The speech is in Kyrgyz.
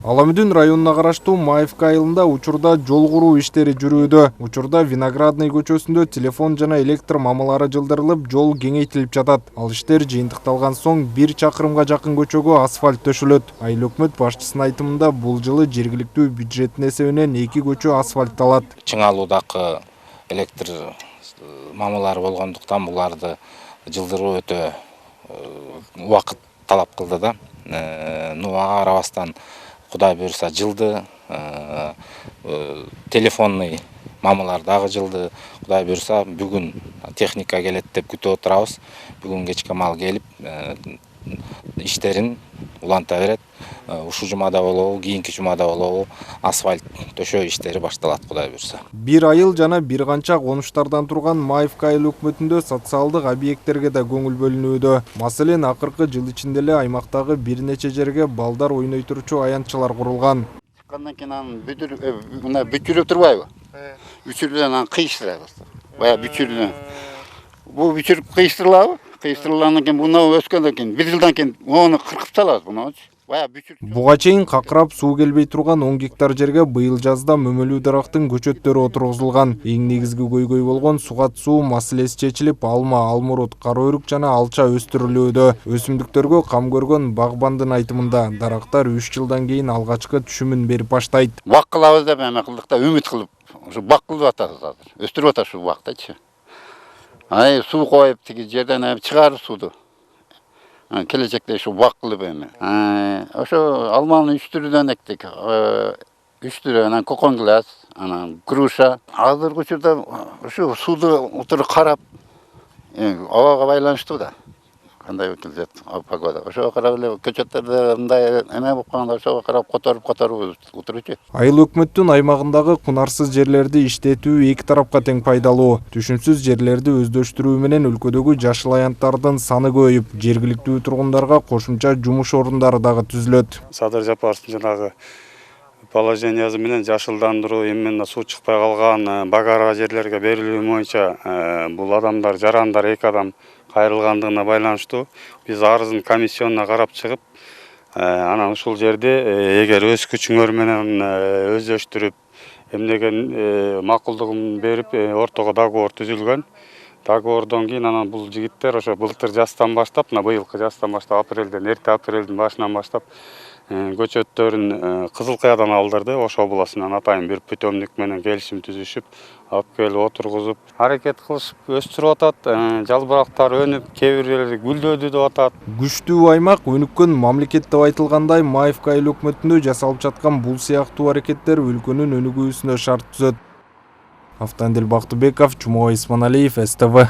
Аламүдүн районуна караштуу Маевка айылында учурда жол куруу иштери жүрүүдө. Учурда Виноградный көчөсүндө телефон жана электр мамалары жылдырылып, жол кеңейтилип жатат. Ал иштер жыйынтыкталган соң 1 чакырымга жакын көчөгө асфальт төшөлөт. Айыл өкмөт башчысынын айтымында бул жылы жергиликтүү бюджеттин эсебинен 2 көчө асфальтталат. Чыңалуудагы электр мамалары болгондуктан буларды жылдыруу өтө убакыт талап кылды да. Ага карабастан Кудай буйрса жылды, телефонный мамалар дагы жылды. Кудай буйрса бүгүн техника келет деп күтүп отурабыз. Бүгүн кечке мал келип иштерин уланта берет. Ушу жумада болобу, кийинки жумада болобу асфальт төшөө иштери башталат Кудай буйрса. Бир айыл жана бир канча конуштардан турган Маевка айыл өкмөтүндө социалдык объекттерге да көңүл бөлүнүүдө. Маселен, акыркы жыл ичинде эле аймактагы бир нече жерге балдар ойной турчу аянтчылар курулган. Чыккандан кийин анын бүтүрүп турбайбы? Бүтүрүп кыйыштырабыз. Бая бүтүрүп. Бул бүтүрүп кыйыштырылабы? Кыйыштырылгандан кийин буну өскөндөн кийин 1 жылдан кийин оны кыркып салабыз буну. Буга чейин какырап суу келбей турган 10 гектар жерге быйыл жазда мөмөлүү дарактын көчөттөрү отургузулган. Эң негизги көйгөй болгон сугат суу маселеси чечилип, алма, алмурут, кара өрүк жана алча өстүрүлүүдө. Өсүмдүктөргө кам көргөн багбандын айтымында дарактар 3 жылдан кийин алгачкы түшүмүн берип баштайт. Бак кылабыз деп эме кылдык да, үмүт кылып, ушу бак кылып атабыз азыр. Өстүрүп атабыз ушу бактычы. Суу коюп тиги жерден чыгарып сууду. Келечекте ушу бак кылып эми. Ошо алманы 3 түрүдөн эктик. 3 түрү, анан кокон глаз, анан груша. Азыркы учурда ушу сууду отуруп карап, абага байланыштуу да. Кандай өтүлөт погода. Ошого карап эле көчөттөрдө мындай эме болуп калганда ошого карап которуп отуручу. Айыл өкмөттүн аймагындагы кунарсыз жерлерди иштетүү эки тарапка тең пайдалуу. Түшүмсүз жерлерди өздөштүрүү менен өлкөдөгү жашыл аянттардын саны көбөйүп, жергиликтүү тургундарга кошумча жумуш орундары дагы түзүлөт. Садыр Жапаровдун жанагы положениясы менен жашылдандыруу, эмне суу чыкпай калган багара жерлерге берилүү боюнча бул адамдар, жарандар 2 адам кайрылгандыгына байланыштуу биз арызын комиссионуна карап чыгып, анан ушул жерде эгер өз күчүңөр менен өздөштүрүп, эмнеген макулдугун берип, ортого договор түзүлгөн. Договордон кийин анан бул жигиттер ошо былтыр жастан баштап, быйылкы жастан баштап, эрте апрелдин башынан баштап көчөттөрүн Кызыл Кыядан алдырды. Ош областынан атайын бир путёмник менен келишим түзүшүп, алып келип отургузуп, аракет кылышып өстүрүп атат. Жалбырактар өнүп, кээ бирлери гүлдөдү деп атат. Күчтүү аймак, өнүккөн мамлекет деп айтылгандай, Маевка айыл өкмөтүндө жасалып жаткан бул сыяктуу аракеттер өлкөнүн өнүгүүсүнө шарт түзөт. Автандил Бактыбеков, Жумабай Исманалиев, СТВ.